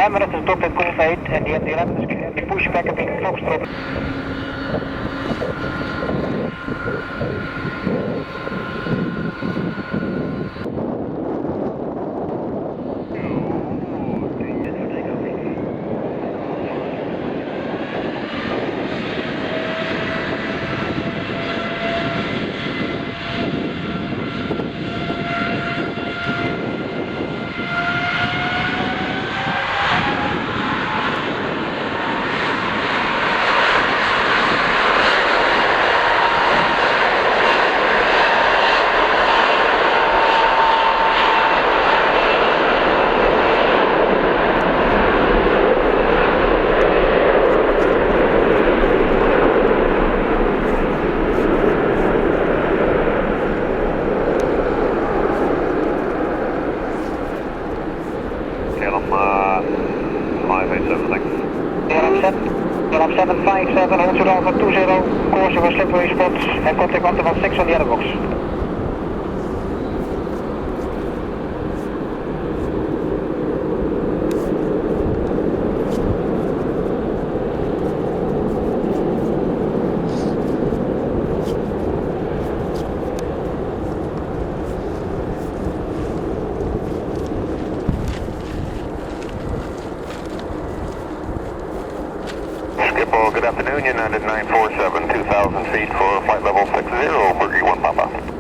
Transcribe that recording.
Emirates is docked at Golf 8 and the 11 is the pushback at being Foxtrot. Airlines 757, hold to Alpha 20, course over slipway spots and contact 116 on the other box. Good afternoon, United 947, 2,000 feet for flight level 60, Boogie 1 Papa.